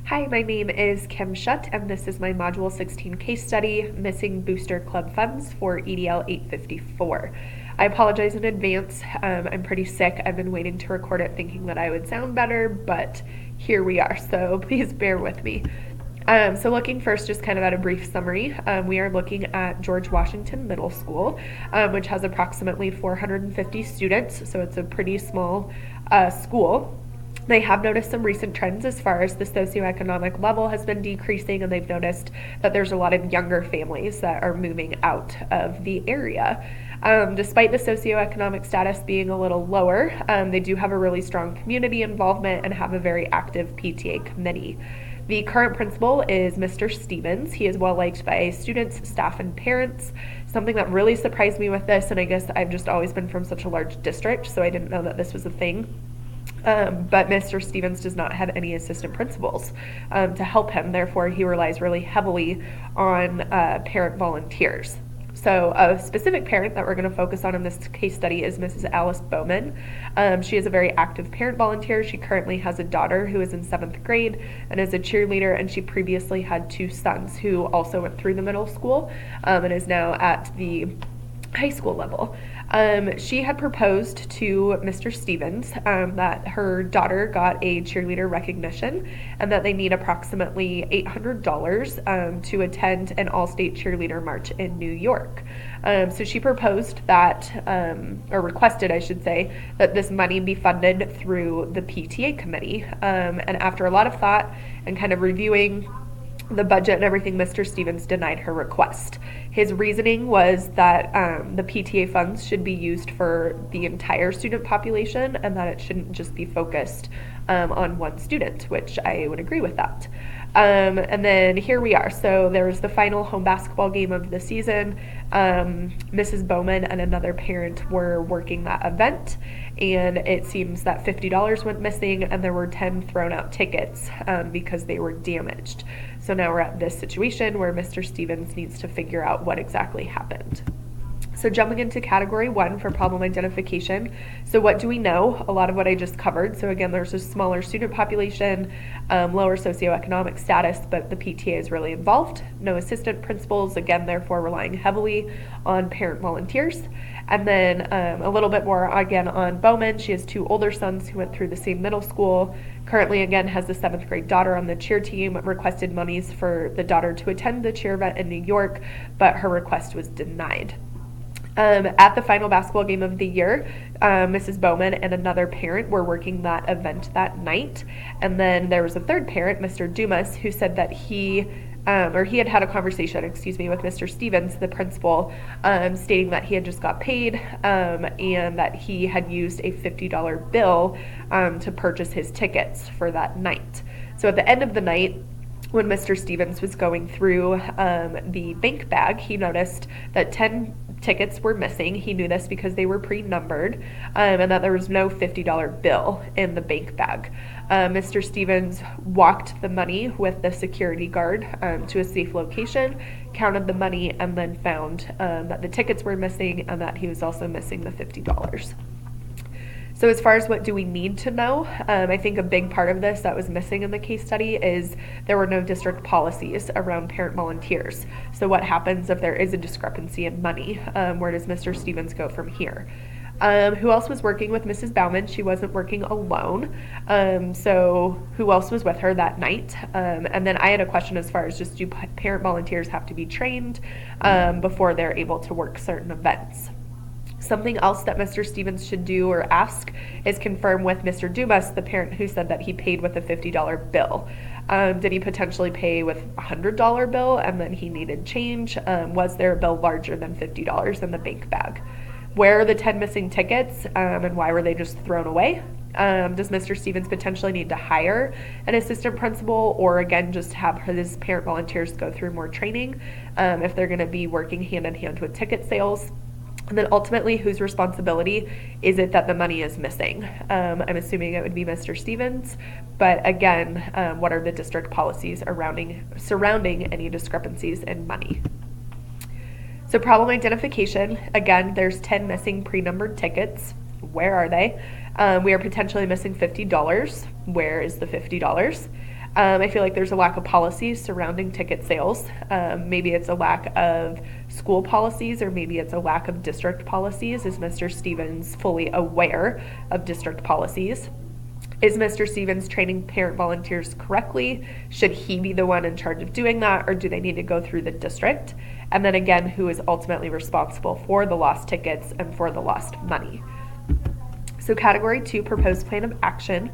Hi, my name is Kim Shutt, and this is my Module 16 case study, Missing Booster Club Funds for EDL 854. I apologize in advance. I'm pretty sick. I've been waiting to record it thinking that I would sound better, but here we are, so please bear with me. So looking first just kind of at a brief summary, we are looking at George Washington Middle School, which has approximately 450 students, so it's a pretty small school. They have noticed some recent trends as far as the socioeconomic level has been decreasing, and they've noticed that there's a lot of younger families that are moving out of the area. Despite the socioeconomic status being a little lower, they do have a really strong community involvement and have a very active PTA committee. The current principal is Mr. Stevens. He is well liked by students, staff, and parents. Something that really surprised me with this, and I guess I've just always been from such a large district, so I didn't know that this was a thing. But Mr. Stevens does not have any assistant principals to help him. Therefore, he relies really heavily on parent volunteers. So a specific parent that we're going to focus on in this case study is Mrs. Alice Bowman. She is a very active parent volunteer. She currently has a daughter who is in 7th grade and is a cheerleader, and she previously had 2 sons who also went through the middle school and is now at the high school level. She had proposed to Mr. Stevens that her daughter got a cheerleader recognition and that they need approximately $800 to attend an all-state cheerleader march in New York. So she proposed that, or requested, I should say, that this money be funded through the PTA committee. And after a lot of thought and kind of reviewing the budget and everything, Mr. Stevens denied her request. His reasoning was that the PTA funds should be used for the entire student population and that it shouldn't just be focused on one student, which I would agree with that. And then here we are. So there was the final home basketball game of the season. Mrs. Bowman and another parent were working that event, and it seems that $50 went missing and there were 10 thrown out tickets because they were damaged. So now we're at this situation where Mr. Stevens needs to figure out what exactly happened. So jumping into category 1 for problem identification. So what do we know? A lot of what I just covered. So again, there's a smaller student population, lower socioeconomic status, but the PTA is really involved. No assistant principals, again, therefore relying heavily on parent volunteers. And then a little bit more again on Bowman. She has 2 older sons who went through the same middle school. Currently, again, has a 7th grade daughter on the cheer team, requested monies for the daughter to attend the cheer event in New York, but her request was denied. At the final basketball game of the year, Mrs. Bowman and another parent were working that event that night. And then there was a third parent, Mr. Dumas, who said that he had a conversation, with Mr. Stevens, the principal, stating that he had just got paid and that he had used a $50 bill to purchase his tickets for that night. So at the end of the night, when Mr. Stevens was going through the bank bag, he noticed that 10 tickets were missing. He knew this because they were pre-numbered, and that there was no $50 bill in the bank bag. Mr. Stevens walked the money with the security guard to a safe location, counted the money, and then found that the tickets were missing and that he was also missing the $50. So as far as what do we need to know, I think a big part of this that was missing in the case study is there were no district policies around parent volunteers. So what happens if there is a discrepancy in money? Where does Mr. Stevens go from here? Who else was working with Mrs. Bauman? She wasn't working alone. So who else was with her that night? And then I had a question as far as just do parent volunteers have to be trained before they're able to work certain events? Something else that Mr. Stevens should do or ask is confirm with Mr. Dumas, the parent who said that he paid with a $50 bill. Did he potentially pay with a $100 bill and then he needed change? Was there a bill larger than $50 in the bank bag? Where are the 10 missing tickets and why were they just thrown away? Does Mr. Stevens potentially need to hire an assistant principal or again just have his parent volunteers go through more training if they're going to be working hand in hand with ticket sales? And then ultimately, whose responsibility is it that the money is missing? I'm assuming it would be Mr. Stevens, but again, what are the district policies surrounding any discrepancies in money? So problem identification, again, there's 10 missing pre-numbered tickets. Where are they? We are potentially missing $50. Where is the $50? I feel like there's a lack of policies surrounding ticket sales. Maybe it's a lack of school policies, or maybe it's a lack of district policies. Is Mr. Stevens fully aware of district policies? Is Mr. Stevens training parent volunteers correctly? Should he be the one in charge of doing that, or do they need to go through the district? And then again, who is ultimately responsible for the lost tickets and for the lost money? So category 2, proposed plan of action.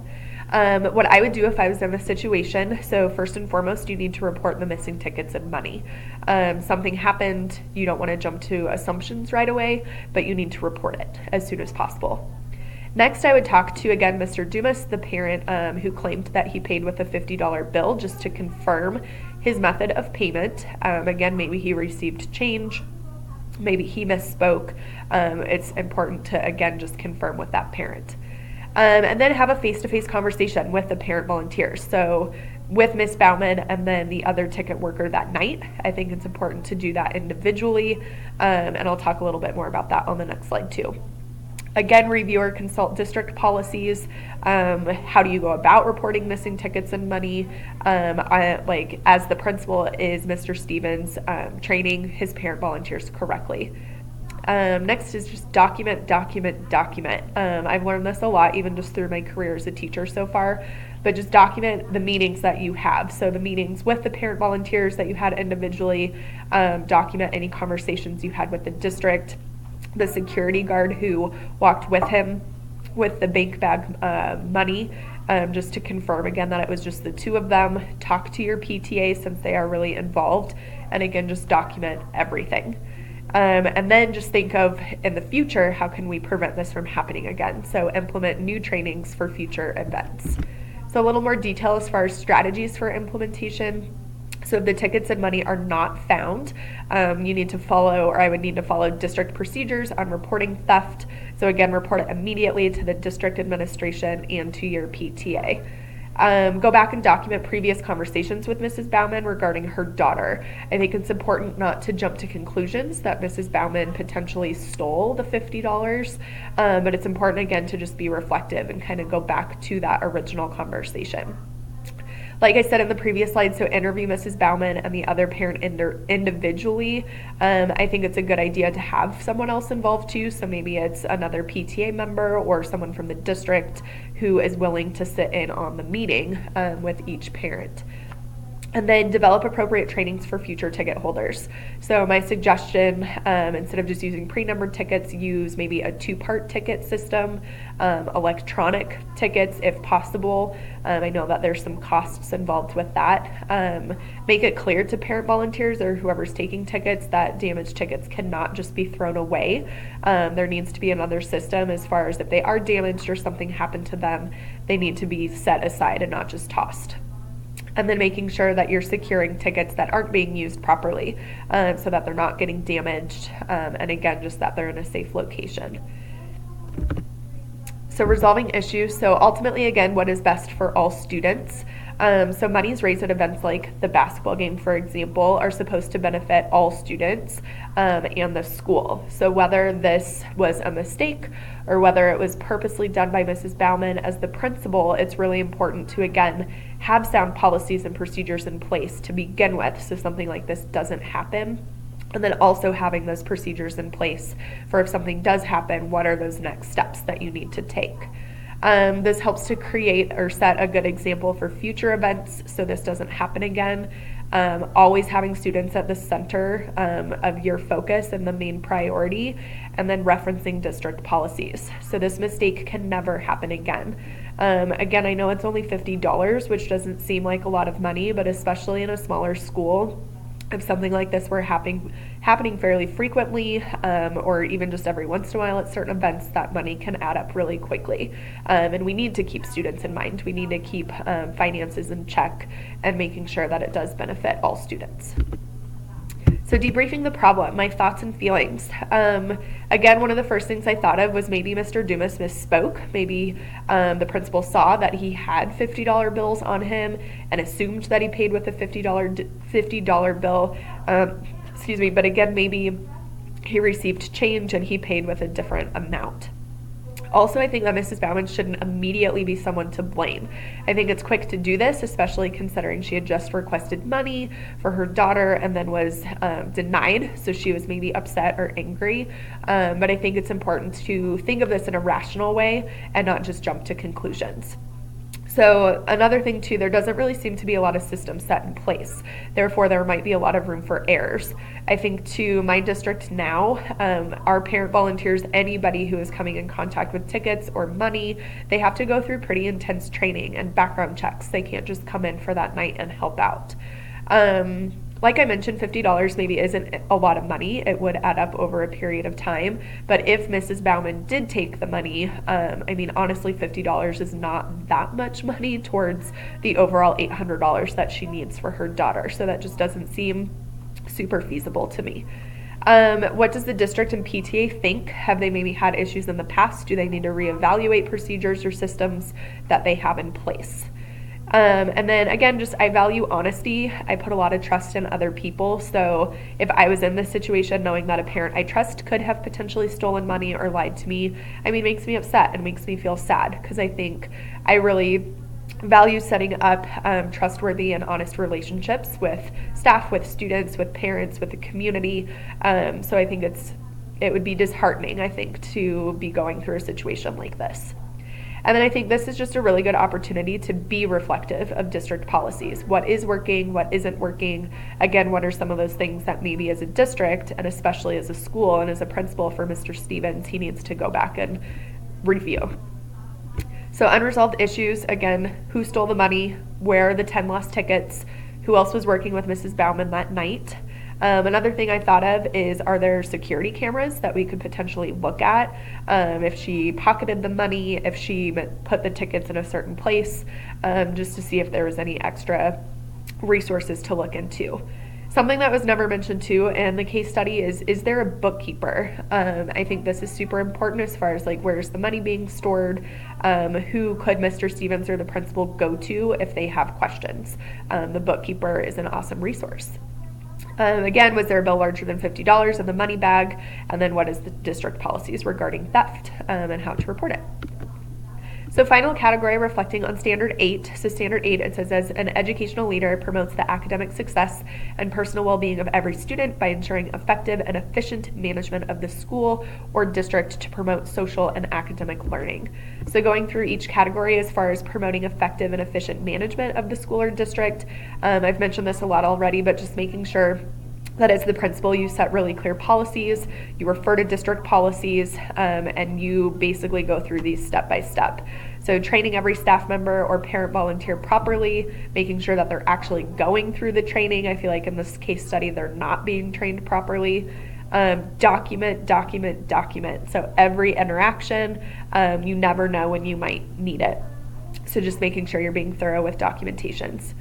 What I would do if I was in this situation, so first and foremost, you need to report the missing tickets and money. Something happened, you don't want to jump to assumptions right away, but you need to report it as soon as possible. Next, I would talk to, again, Mr. Dumas, the parent who claimed that he paid with a $50 bill, just to confirm his method of payment. Again, maybe he received change, maybe he misspoke. It's important to, again, just confirm with that parent. And then have a face-to-face conversation with the parent volunteers. So with Ms. Bauman and then the other ticket worker that night. I think it's important to do that individually, and I'll talk a little bit more about that on the next slide too. Again, review or consult district policies. How do you go about reporting missing tickets and money? As the principal, is Mr. Stevens training his parent volunteers correctly? Next is just document. I've learned this a lot, even just through my career as a teacher so far, but just document the meetings that you have. So the meetings with the parent volunteers that you had individually, document any conversations you had with the district, the security guard who walked with him with the bank bag money, just to confirm again that it was just the two of them. Talk to your PTA since they are really involved, and again, just document everything. And then just think of, in the future, how can we prevent this from happening again? So implement new trainings for future events. So a little more detail as far as strategies for implementation. So if the tickets and money are not found, you need to follow, or I would need to follow, district procedures on reporting theft. So again, report it immediately to the district administration and to your PTA. Go back and document previous conversations with Mrs. Bauman regarding her daughter. I think it's important not to jump to conclusions that Mrs. Bauman potentially stole the $50, but it's important again to just be reflective and kind of go back to that original conversation. Like I said in the previous slide, so interview Mrs. Bauman and the other parent individually. I think it's a good idea to have someone else involved too. So maybe it's another PTA member or someone from the district who is willing to sit in on the meeting with each parent. And then develop appropriate trainings for future ticket holders. So my suggestion, instead of just using pre-numbered tickets, use maybe a 2-part ticket system, electronic tickets if possible. I know that there's some costs involved with that. Make it clear to parent volunteers or whoever's taking tickets that damaged tickets cannot just be thrown away. There needs to be another system as far as if they are damaged or something happened to them, they need to be set aside and not just tossed. And then making sure that you're securing tickets that aren't being used properly, so that they're not getting damaged, and again, just that they're in a safe location. So resolving issues. So ultimately, again, what is best for all students? So monies raised at events like the basketball game, for example, are supposed to benefit all students and the school. So whether this was a mistake or whether it was purposely done by Mrs. Bauman as the principal, it's really important to, again, have sound policies and procedures in place to begin with, so something like this doesn't happen. And then also having those procedures in place for if something does happen, what are those next steps that you need to take? This helps to create or set a good example for future events so this doesn't happen again. Always having students at the center of your focus and the main priority, and then referencing district policies. So this mistake can never happen again. Again, I know it's only $50, which doesn't seem like a lot of money, but especially in a smaller school, if something like this were happening fairly frequently, or even just every once in a while at certain events, that money can add up really quickly. And we need to keep students in mind. We need to keep finances in check and making sure that it does benefit all students. So debriefing the problem, my thoughts and feelings. Again, one of the first things I thought of was maybe Mr. Dumas misspoke. Maybe the principal saw that he had $50 bills on him and assumed that he paid with a $50 bill. But again, maybe he received change and he paid with a different amount. Also, I think that Mrs. Bauman shouldn't immediately be someone to blame. I think it's quick to do this, especially considering she had just requested money for her daughter and then was denied, so she was maybe upset or angry. But I think it's important to think of this in a rational way and not just jump to conclusions. So another thing too, there doesn't really seem to be a lot of systems set in place. Therefore, there might be a lot of room for errors. I think to my district now, our parent volunteers, anybody who is coming in contact with tickets or money, they have to go through pretty intense training and background checks. They can't just come in for that night and help out. Like I mentioned, $50 maybe isn't a lot of money. It would add up over a period of time. But if Mrs. Bauman did take the money, honestly, $50 is not that much money towards the overall $800 that she needs for her daughter. So that just doesn't seem super feasible to me. What does the district and PTA think? Have they maybe had issues in the past? Do they need to reevaluate procedures or systems that they have in place? And then again, I value honesty. I put a lot of trust in other people. So if I was in this situation, knowing that a parent I trust could have potentially stolen money or lied to me, makes me upset and makes me feel sad, because I think I really value setting up trustworthy and honest relationships with staff, with students, with parents, with the community. So I think it would be disheartening, I think, to be going through a situation like this. And then I think this is just a really good opportunity to be reflective of district policies. What is working, what isn't working? Again, what are some of those things that maybe as a district, and especially as a school and as a principal for Mr. Stevens, he needs to go back and review. So unresolved issues, again, who stole the money, where are the 10 lost tickets, who else was working with Mrs. Bauman that night? Another thing I thought of is, are there security cameras that we could potentially look at? If she pocketed the money, if she put the tickets in a certain place, just to see if there was any extra resources to look into. Something that was never mentioned too in the case study is there a bookkeeper? I think this is super important as far as where's the money being stored? Who could Mr. Stevens or the principal go to if they have questions? The bookkeeper is an awesome resource. Again, was there a bill larger than $50 in the money bag? And then what is the district policies regarding theft and how to report it? So final category, reflecting on Standard 8. So Standard 8, it says, as an educational leader, promotes the academic success and personal well-being of every student by ensuring effective and efficient management of the school or district to promote social and academic learning. So going through each category as far as promoting effective and efficient management of the school or district, I've mentioned this a lot already, but just making sure that as the principal, you set really clear policies, you refer to district policies, and you basically go through these step by step. So training every staff member or parent volunteer properly, making sure that they're actually going through the training. I feel like in this case study, they're not being trained properly. Document. So every interaction, you never know when you might need it. So just making sure you're being thorough with documentations.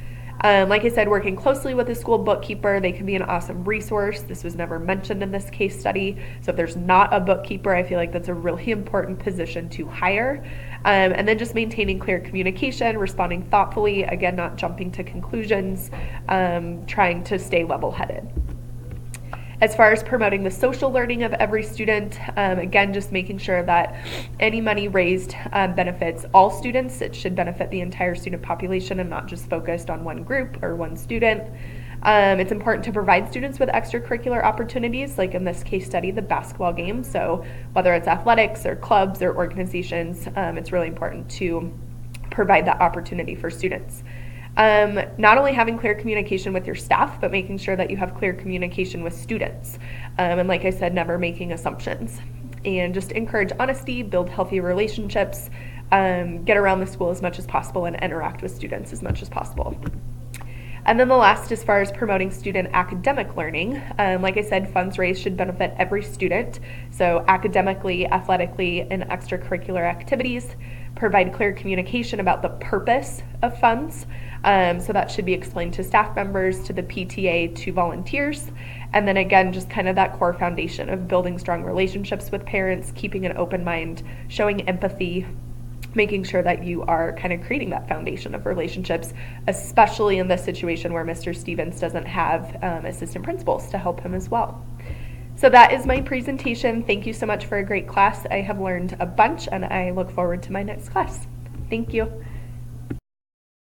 Like I said, working closely with the school bookkeeper, they can be an awesome resource. This was never mentioned in this case study. So if there's not a bookkeeper, I feel like that's a really important position to hire. And then just maintaining clear communication, responding thoughtfully, again, not jumping to conclusions, trying to stay level-headed. As far as promoting the social learning of every student, again, just making sure that any money raised benefits all students. It should benefit the entire student population and not just focused on one group or one student. It's important to provide students with extracurricular opportunities, like in this case study, the basketball game. So whether it's athletics or clubs or organizations, it's really important to provide that opportunity for students. Not only having clear communication with your staff, but making sure that you have clear communication with students. And like I said, never making assumptions. And just encourage honesty, build healthy relationships, get around the school as much as possible, and interact with students as much as possible. And then the last, as far as promoting student academic learning, like I said, funds raised should benefit every student. So academically, athletically, and extracurricular activities. Provide clear communication about the purpose of funds. So that should be explained to staff members, to the PTA, to volunteers. And then again, just kind of that core foundation of building strong relationships with parents, keeping an open mind, showing empathy, making sure that you are kind of creating that foundation of relationships, especially in this situation where Mr. Stevens doesn't have assistant principals to help him as well. So that is my presentation. Thank you so much for a great class. I have learned a bunch and I look forward to my next class. Thank you.